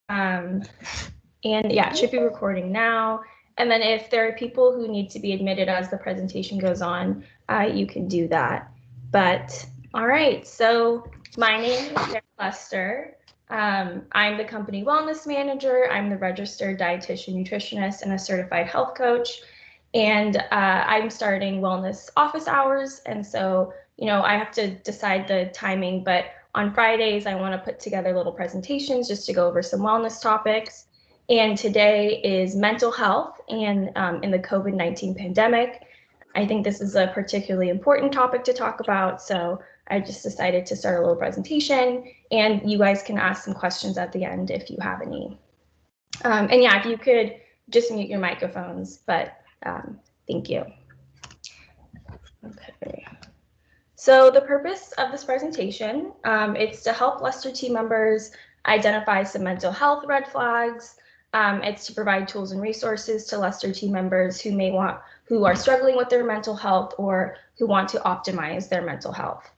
Um, and yeah, it should be recording now. And then if there are people who need to be admitted as the presentation goes on, you can do that. But all right, so my name is Sarah Lester. I'm the company wellness manager. I'm the registered dietitian, nutritionist, and a certified health coach. And I'm starting wellness office hours. And so, I have to decide the timing, but on Fridays, I want to put together little presentations just to go over some wellness topics. And today is mental health and in the COVID-19 pandemic. I think this is a particularly important topic to talk about. So I just decided to start a little presentation, and you guys can ask some questions at the end if you have any. And yeah, if you could just mute your microphones, but thank you. Okay. So the purpose of this presentation, it's to help Lester team members identify some mental health red flags. It's to provide tools and resources to Lester team members who are struggling with their mental health or who want to optimize their mental health.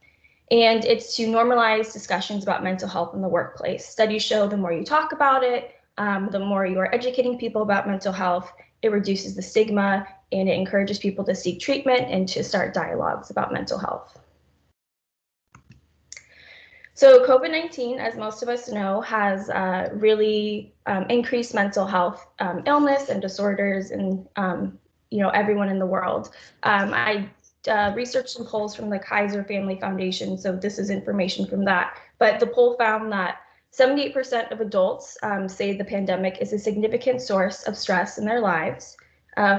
And it's to normalize discussions about mental health in the workplace. Studies show the more you talk about it, the more you are educating people about mental health, it reduces the stigma and it encourages people to seek treatment and to start dialogues about mental health. So COVID-19, as most of us know, has really increased mental health illness and disorders in everyone in the world. I researched some polls from the Kaiser Family Foundation, so this is information from that. But the poll found that 78% of adults say the pandemic is a significant source of stress in their lives.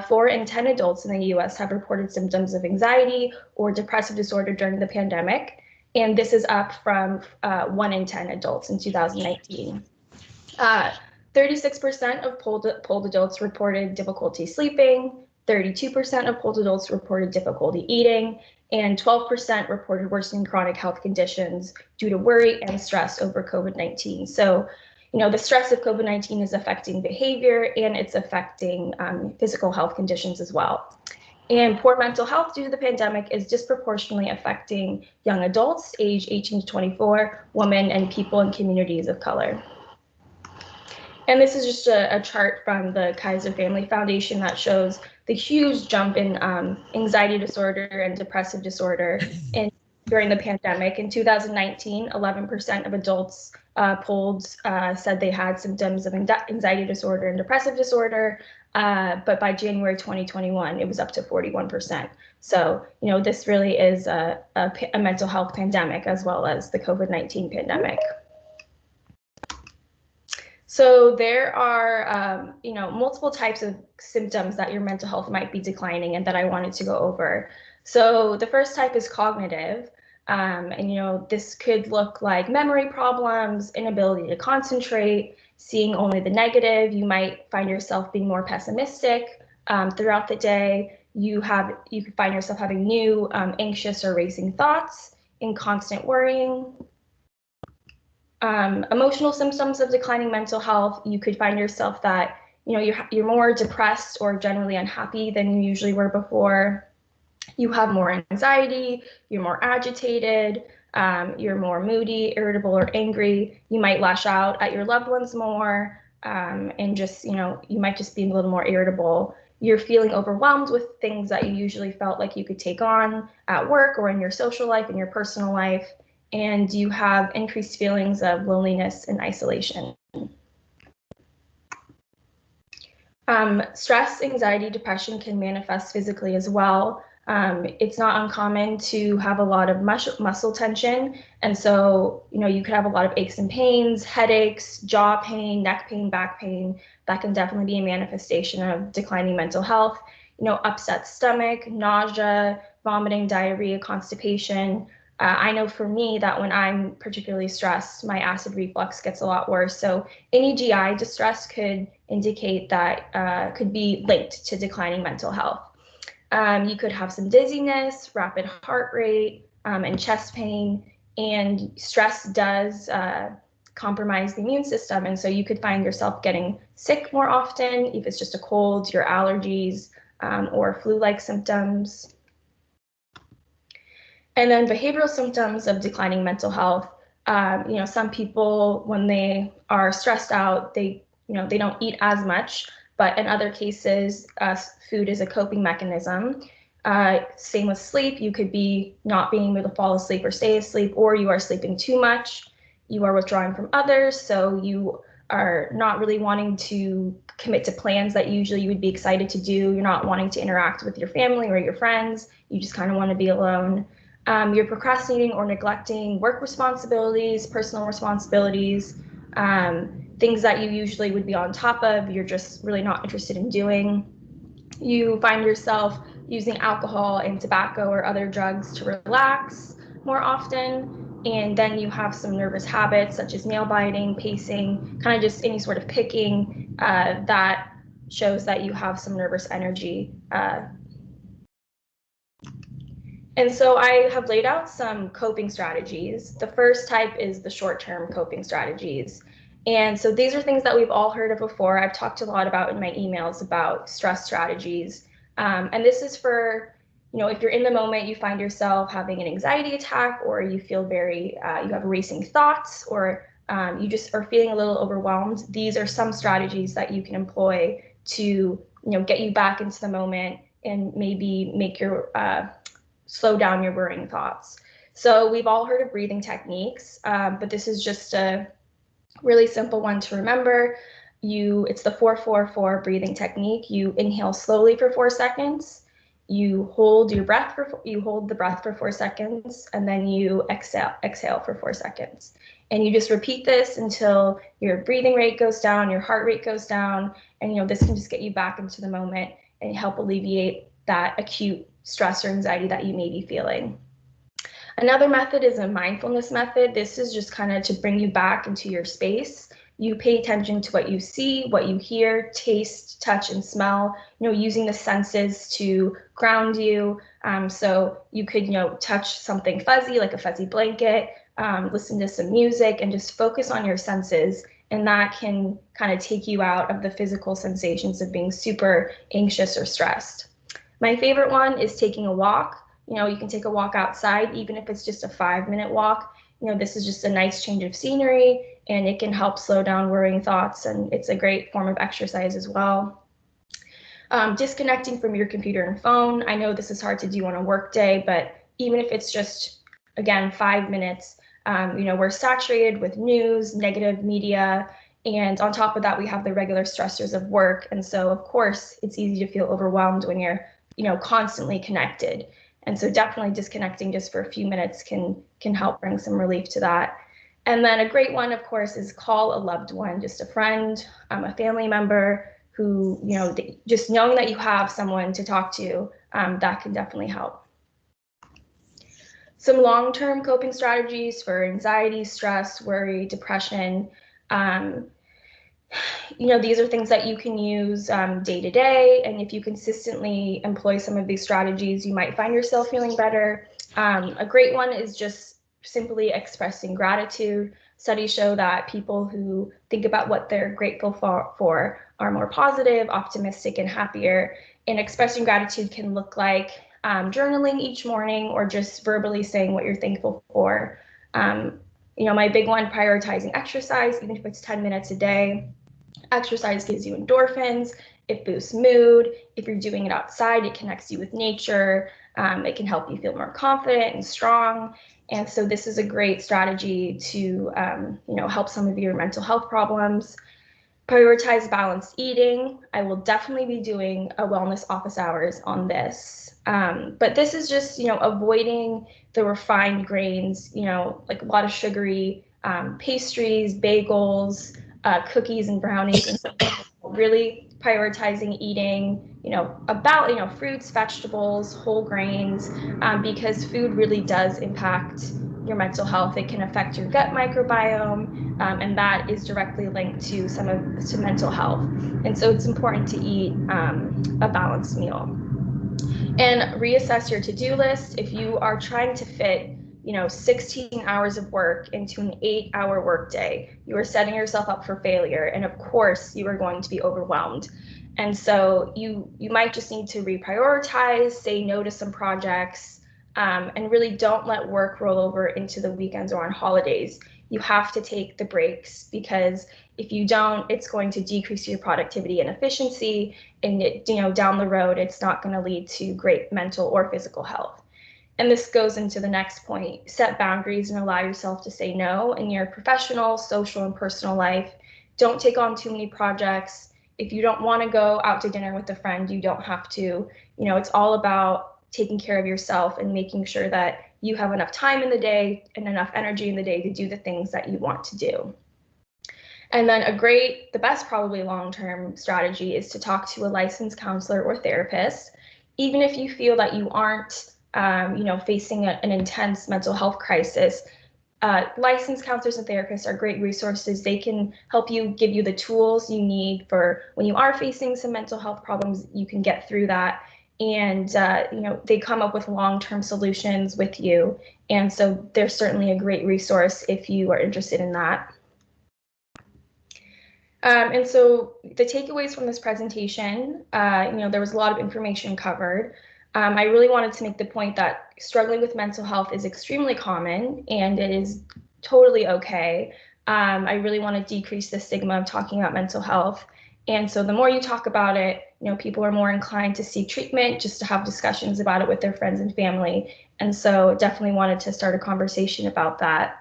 4 in 10 adults in the US have reported symptoms of anxiety or depressive disorder during the pandemic. And this is up from 1 in 10 adults in 2019. 36% of polled adults reported difficulty sleeping, 32% of polled adults reported difficulty eating, and 12% reported worsening chronic health conditions due to worry and stress over COVID-19. So, the stress of COVID-19 is affecting behavior and it's affecting physical health conditions as well. And poor mental health due to the pandemic is disproportionately affecting young adults, age 18 to 24, women, and people in communities of color. And this is just a chart from the Kaiser Family Foundation that shows the huge jump in anxiety disorder and depressive disorder during the pandemic. In 2019, 11% of adults polled said they had symptoms of anxiety disorder and depressive disorder. But by January 2021, it was up to 41%. So, this really is a mental health pandemic as well as the COVID-19 pandemic. So there are, multiple types of symptoms that your mental health might be declining and that I wanted to go over. So the first type is cognitive. And this could look like memory problems, inability to concentrate, seeing only the negative. You might find yourself being more pessimistic throughout the day. You could find yourself having new anxious or racing thoughts, in constant worrying. Emotional symptoms of declining mental health, you could find yourself that you're more depressed or generally unhappy than you usually were before. You have more anxiety, you're more agitated, you're more moody, irritable, or angry. You might lash out at your loved ones more, and just, you might just be a little more irritable. You're feeling overwhelmed with things that you usually felt like you could take on at work or in your social life, in your personal life, and you have increased feelings of loneliness and isolation. Stress, anxiety, depression can manifest physically as well. It's not uncommon to have a lot of muscle tension. And so, you could have a lot of aches and pains, headaches, jaw pain, neck pain, back pain. That can definitely be a manifestation of declining mental health. Upset stomach, nausea, vomiting, diarrhea, constipation. I know for me that when I'm particularly stressed, my acid reflux gets a lot worse. So any GI distress could indicate that could be linked to declining mental health. You could have some dizziness, rapid heart rate, and chest pain. And stress does compromise the immune system. And so you could find yourself getting sick more often, if it's just a cold, your allergies, or flu-like symptoms. And then behavioral symptoms of declining mental health. Some people, when they are stressed out, they don't eat as much, but in other cases, food is a coping mechanism. Same with sleep. You could be not being able to fall asleep or stay asleep, or you are sleeping too much. You are withdrawing from others, so you are not really wanting to commit to plans that usually you would be excited to do. You're not wanting to interact with your family or your friends. You just kind of want to be alone. You're procrastinating or neglecting work responsibilities, personal responsibilities, things that you usually would be on top of, you're just really not interested in doing. You find yourself using alcohol and tobacco or other drugs to relax more often. And then you have some nervous habits such as nail biting, pacing, kind of just any sort of picking that shows that you have some nervous energy. And so I have laid out some coping strategies. The first type is the short-term coping strategies. And so these are things that we've all heard of before. I've talked a lot about in my emails about stress strategies. And this is for, if you're in the moment, you find yourself having an anxiety attack, or you feel you have racing thoughts, or you just are feeling a little overwhelmed. These are some strategies that you can employ to, get you back into the moment and maybe make your slow down your worrying thoughts. So we've all heard of breathing techniques, but this is just a really simple one to remember. It's the 4-4-4 breathing technique. You inhale slowly for 4 seconds. You hold the breath for 4 seconds, and then you exhale for 4 seconds. And you just repeat this until your breathing rate goes down, your heart rate goes down, and this can just get you back into the moment and help alleviate that acute stress or anxiety that you may be feeling. Another method is a mindfulness method. This is just kind of to bring you back into your space. You pay attention to what you see, what you hear, taste, touch, and smell, using the senses to ground you. So you could, touch something fuzzy, like a fuzzy blanket, listen to some music, and just focus on your senses. And that can kind of take you out of the physical sensations of being super anxious or stressed. My favorite one is taking a walk. You can take a walk outside, even if it's just a 5-minute walk. This is just a nice change of scenery, and it can help slow down worrying thoughts, and it's a great form of exercise as well. Disconnecting from your computer and phone. I know this is hard to do on a work day, but even if it's just, again, 5 minutes, we're saturated with news, negative media, and on top of that, we have the regular stressors of work. And so, of course, it's easy to feel overwhelmed when you're constantly connected. And so definitely disconnecting just for a few minutes can help bring some relief to that. And then a great one, of course, is call a loved one, just a friend, a family member who, just knowing that you have someone to talk to, that can definitely help. Some long-term coping strategies for anxiety, stress, worry, depression. These are things that you can use day to day, and if you consistently employ some of these strategies, you might find yourself feeling better. A great one is just simply expressing gratitude. Studies show that people who think about what they're grateful for are more positive, optimistic, and happier. And expressing gratitude can look like journaling each morning, or just verbally saying what you're thankful for. My big one, prioritizing exercise, even if it's 10 minutes a day. Exercise gives you endorphins, it boosts mood. If you're doing it outside, it connects you with nature. It can help you feel more confident and strong. And so this is a great strategy to help some of your mental health problems. Prioritize balanced eating. I will definitely be doing a wellness office hours on this. But this is just, avoiding the refined grains, like a lot of sugary pastries, bagels, cookies and brownies, and really prioritizing eating, about, fruits, vegetables, whole grains, because food really does impact your mental health. It can affect your gut microbiome, and that is directly linked to to mental health. And so it's important to eat a balanced meal. And reassess your to-do list. If you are trying to fit 16 hours of work into an 8-hour workday, you are setting yourself up for failure. And of course, you are going to be overwhelmed. And so you might just need to reprioritize, say no to some projects, and really don't let work roll over into the weekends or on holidays. You have to take the breaks, because if you don't, it's going to decrease your productivity and efficiency, and down the road, it's not going to lead to great mental or physical health. And this goes into the next point: set boundaries and allow yourself to say no in your professional, social, and personal life. Don't take on too many projects. If you don't want to go out to dinner with a friend, you don't have to. It's all about taking care of yourself and making sure that you have enough time in the day and enough energy in the day to do the things that you want to do. And then the best probably long-term strategy is to talk to a licensed counselor or therapist, even if you feel that you aren't, facing an intense mental health crisis. Licensed counselors and therapists are great resources. They can help you, give you the tools you need for when you are facing some mental health problems, you can get through that. And, they come up with long-term solutions with you. And so they're certainly a great resource if you are interested in that. And so the takeaways from this presentation, there was a lot of information covered. I really wanted to make the point that struggling with mental health is extremely common, and it is totally okay. I really want to decrease the stigma of talking about mental health. And so the more you talk about it, people are more inclined to seek treatment, just to have discussions about it with their friends and family. And so definitely wanted to start a conversation about that.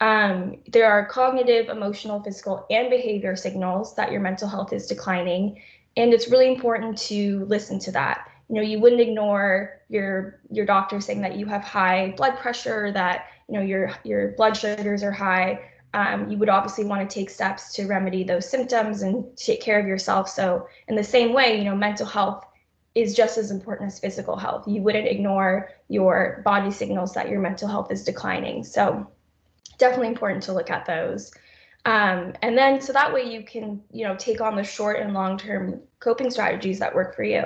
There are cognitive, emotional, physical, and behavior signals that your mental health is declining, and it's really important to listen to that. You wouldn't ignore your doctor saying that you have high blood pressure, that your blood sugars are high. You would obviously want to take steps to remedy those symptoms and take care of yourself. So in the same way, mental health is just as important as physical health. You wouldn't ignore your body signals that your mental health is declining. So definitely important to look at those. And then so that way you can, take on the short and long-term coping strategies that work for you.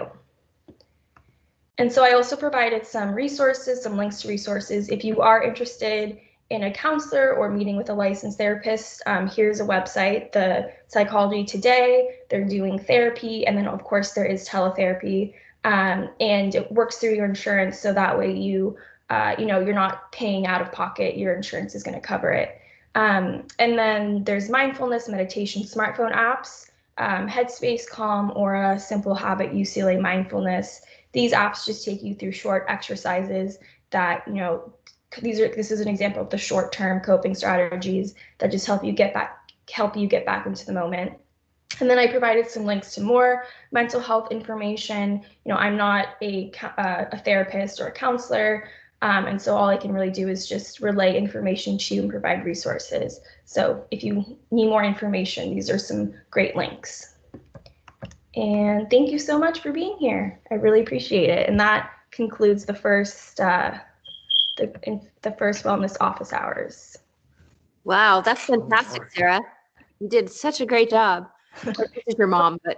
And so I also provided some resources, some links to resources. If you are interested in a counselor or meeting with a licensed therapist, here's a website, the Psychology Today. They're doing therapy, and then of course there is teletherapy, and it works through your insurance, so that way you're not paying out of pocket. Your insurance is going to cover it. And then there's mindfulness, meditation, smartphone apps, Headspace, Calm, Aura, Simple Habit, UCLA Mindfulness. These apps just take you through short exercises that, this is an example of the short-term coping strategies that just help you get back into the moment. And then I provided some links to more mental health information. I'm not a therapist or a counselor, and so all I can really do is just relay information to you and provide resources. So if you need more information, these are some great links. And thank you so much for being here. I really appreciate it. And that concludes the first wellness office hours. Wow, that's fantastic, Sarah. You did such a great job. This is your mom, but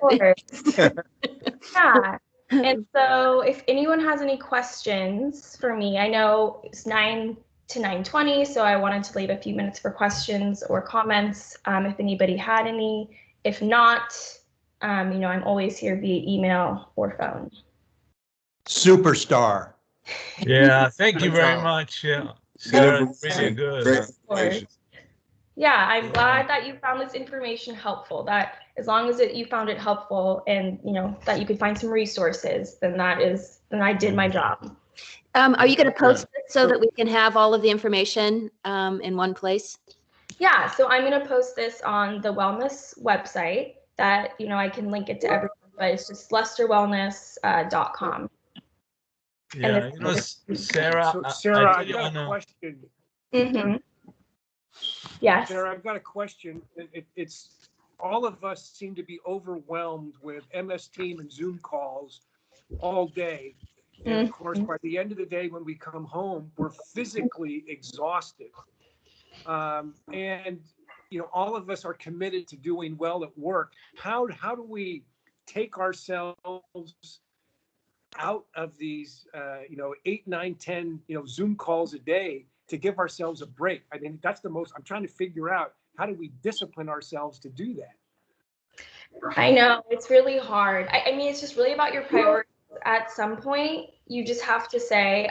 yeah. And so if anyone has any questions for me, I know it's 9 to 9:20, so I wanted to leave a few minutes for questions or comments, if anybody had any. If not, I'm always here via email or phone. Superstar. Yeah, thank you very much. Yeah, Sarah, really good. Yeah, I'm glad that you found this information helpful. That as long as you found it helpful, and that you could find some resources, then I did my job. Are you going to post it so that we can have all of the information in one place? Yeah, so I'm going to post this on the wellness website that, I can link it to everyone, but it's just lesterwellness.com. Yeah, Sarah. So, Sarah, I've got a question. Mm-hmm. Yes. Sarah, I've got a question. It's all of us seem to be overwhelmed with MS Team and Zoom calls all day. And of course, by the end of the day, when we come home, we're physically exhausted. And all of us are committed to doing well at work. How do we take ourselves out of these 8, 9, 10 Zoom calls a day to give ourselves a break? I mean, that's I'm trying to figure out, how do we discipline ourselves to do that? I know, it's really hard. I mean, it's just really about your priorities. At some point, you just have to say,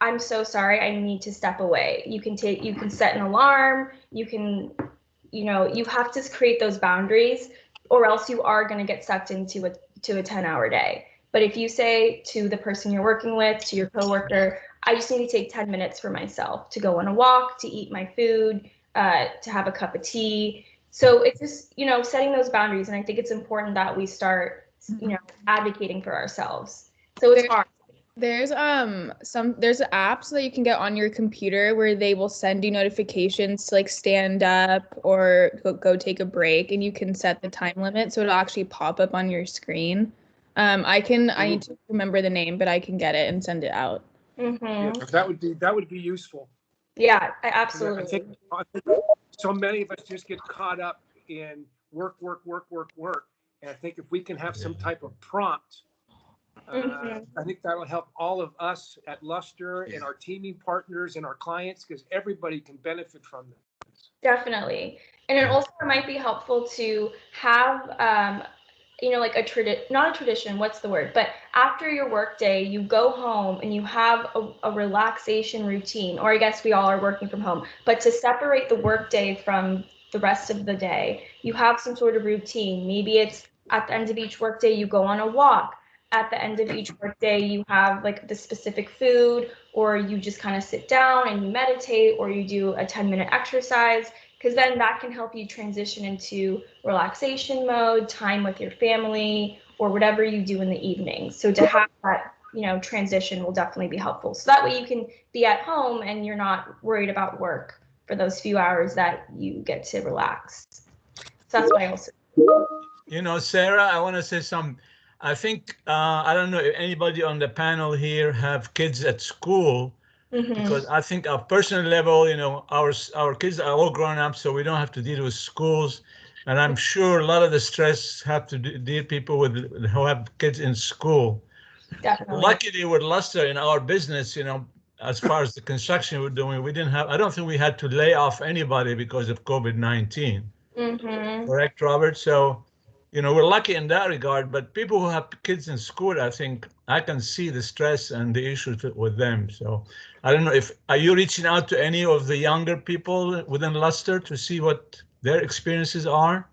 I'm so sorry, I need to step away. You can set an alarm, you have to create those boundaries, or else you are going to get sucked into a 10-hour day. But if you say to the person you're working with, to your coworker, I just need to take 10 minutes for myself to go on a walk, to eat my food, to have a cup of tea. So it's just, setting those boundaries. And I think it's important that we start, advocating for ourselves. So it's hard. There's apps that you can get on your computer where they will send you notifications to like stand up or go take a break, and you can set the time limit so it'll actually pop up on your screen. I need to remember the name, but I can get it and send it out. Mm-hmm. Yeah, that would be useful. Yeah, absolutely. I think so many of us just get caught up in work. And I think if we can have some type of prompt, I think that'll help all of us at Luster and our teaming partners and our clients, because everybody can benefit from this. Definitely. And it also might be helpful to have, like not a tradition, what's the word? But after your work day, you go home and you have a relaxation routine, or I guess we all are working from home, but to separate the work day from the rest of the day, you have some sort of routine. Maybe it's at the end of each work day, you go on a walk. At the end of each workday, you have like the specific food, or you just kind of sit down and you meditate, or you do a 10-minute exercise, because then that can help you transition into relaxation mode, time with your family, or whatever you do in the evening. So to have that, transition will definitely be helpful. So that way you can be at home and you're not worried about work for those few hours that you get to relax. So that's what I also. Sarah, I want to say something. I think, I don't know if anybody on the panel here have kids at school, because I think our personal level, our kids are all grown up, so we don't have to deal with schools. And I'm sure a lot of the stress have to deal people who have kids in school. Definitely. Luckily with Luster in our business, as far as the construction we're doing, I don't think we had to lay off anybody because of COVID-19. Correct, Robert? So, we're lucky in that regard, but people who have kids in school, I think I can see the stress and the issues with them. So I don't know are you reaching out to any of the younger people within Luster to see what their experiences are?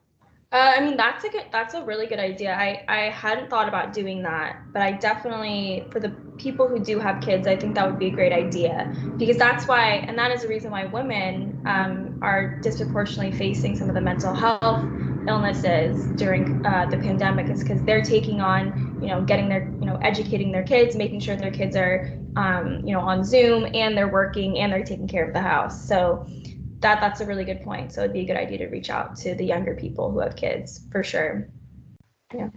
That's a really good idea. I hadn't thought about doing that, but I definitely, for the people who do have kids, I think that would be a great idea, because that is the reason why women are disproportionately facing some of the mental health illnesses during the pandemic, is because they're taking on, getting their, educating their kids, making sure their kids are, on Zoom, and they're working and they're taking care of the house. So that's a really good point. So it'd be a good idea to reach out to the younger people who have kids, for sure. Yeah.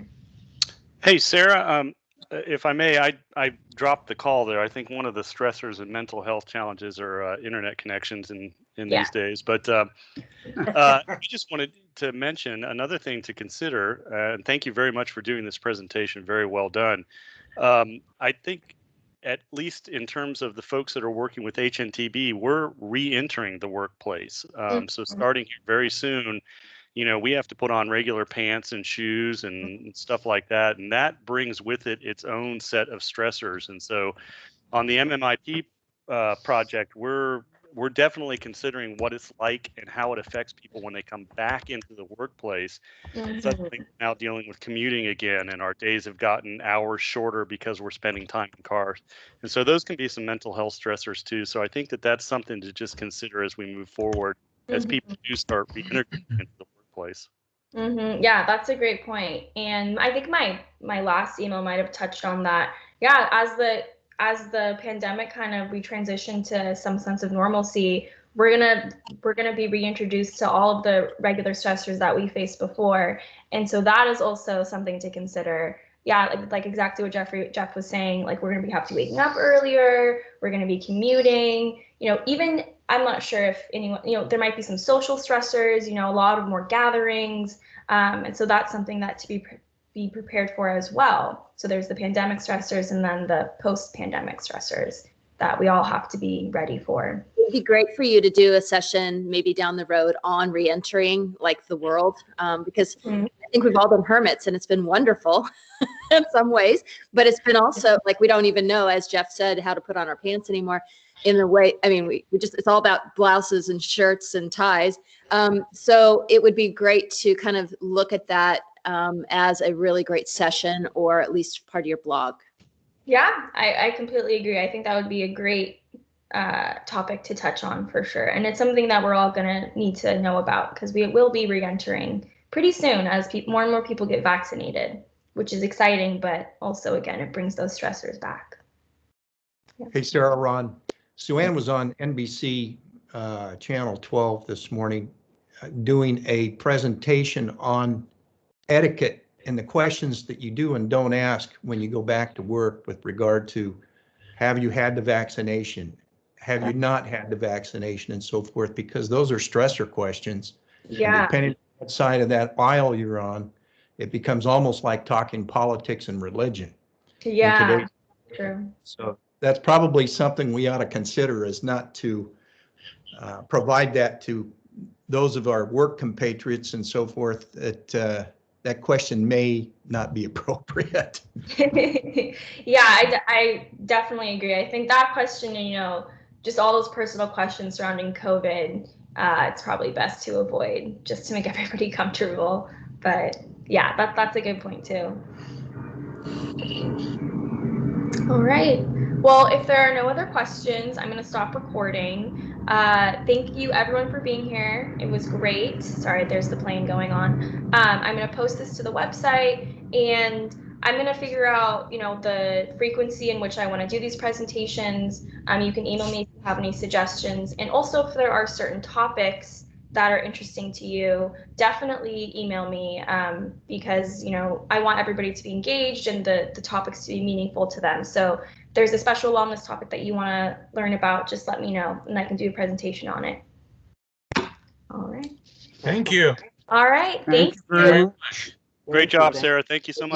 Hey, Sarah, if I may, I dropped the call there. I think one of the stressors and mental health challenges are internet connections in these days. But I just wanted to mention another thing to consider, and thank you very much for doing this presentation. Very well done. I think, at least in terms of the folks that are working with HNTB, we're re-entering the workplace. So starting very soon, we have to put on regular pants and shoes and stuff like that. And that brings with it its own set of stressors. And so on the MMIP project, we're definitely considering what it's like and how it affects people when they come back into the workplace. Suddenly we're now dealing with commuting again, and our days have gotten hours shorter because we're spending time in cars. And so those can be some mental health stressors too. So I think that's something to just consider as we move forward, as people do start reintegrating into the workplace. Yeah, that's a great point. And I think my last email might have touched on that. Yeah, as the pandemic we transition to some sense of normalcy, we're gonna be reintroduced to all of the regular stressors that we faced before. And so that is also something to consider. Yeah, like exactly what Jeff was saying, like we're gonna have to be waking up earlier, we're gonna be commuting, even I'm not sure if anyone, there might be some social stressors, a lot of more gatherings. And so that's something that to be prepared for as well. So there's the pandemic stressors and then the post-pandemic stressors that we all have to be ready for. It'd be great for you to do a session maybe down the road on re-entering like the world, because I think we've all been hermits and it's been wonderful. in some ways, but it's been also like, we don't even know, as Jeff said, how to put on our pants anymore in the way, I mean, we just, it's all about blouses and shirts and ties. So it would be great to kind of look at that as a really great session, or at least part of your blog. Yeah, I completely agree. I think that would be a great topic to touch on for sure. And it's something that we're all going to need to know about, because we will be re-entering pretty soon as more and more people get vaccinated, which is exciting, but also, again, it brings those stressors back. Yeah. Hey, Sarah, Ron. Sue Ann was on NBC Channel 12 this morning doing a presentation on etiquette and the questions that you do and don't ask when you go back to work with regard to, have you had the vaccination? Have you not had the vaccination, and so forth, because those are stressor questions. Yeah. And depending on what side of that aisle you're on, it becomes almost like talking politics and religion. Yeah, true. So that's probably something we ought to consider, is not to provide that to those of our work compatriots and so forth, that that question may not be appropriate. Yeah, I definitely agree. I think that question, you know, just all those personal questions surrounding COVID, it's probably best to avoid, just to make everybody comfortable. But yeah, that's a good point too. All right. Well, if there are no other questions, I'm going to stop recording. Thank you everyone for being here. It was great. Sorry, there's the plane going on. I'm going to post this to the website, and I'm going to figure out, you know, the frequency in which I want to do these presentations. You can email me if you have any suggestions. And also, if there are certain topics that are interesting to you, definitely email me, because, you know, I want everybody to be engaged and the topics to be meaningful to them. So if there's a special wellness topic that you want to learn about, just let me know and I can do a presentation on it. All right. Thank you. All right. Thank Thank you very you. much. Great job, Sarah. Thank you so much.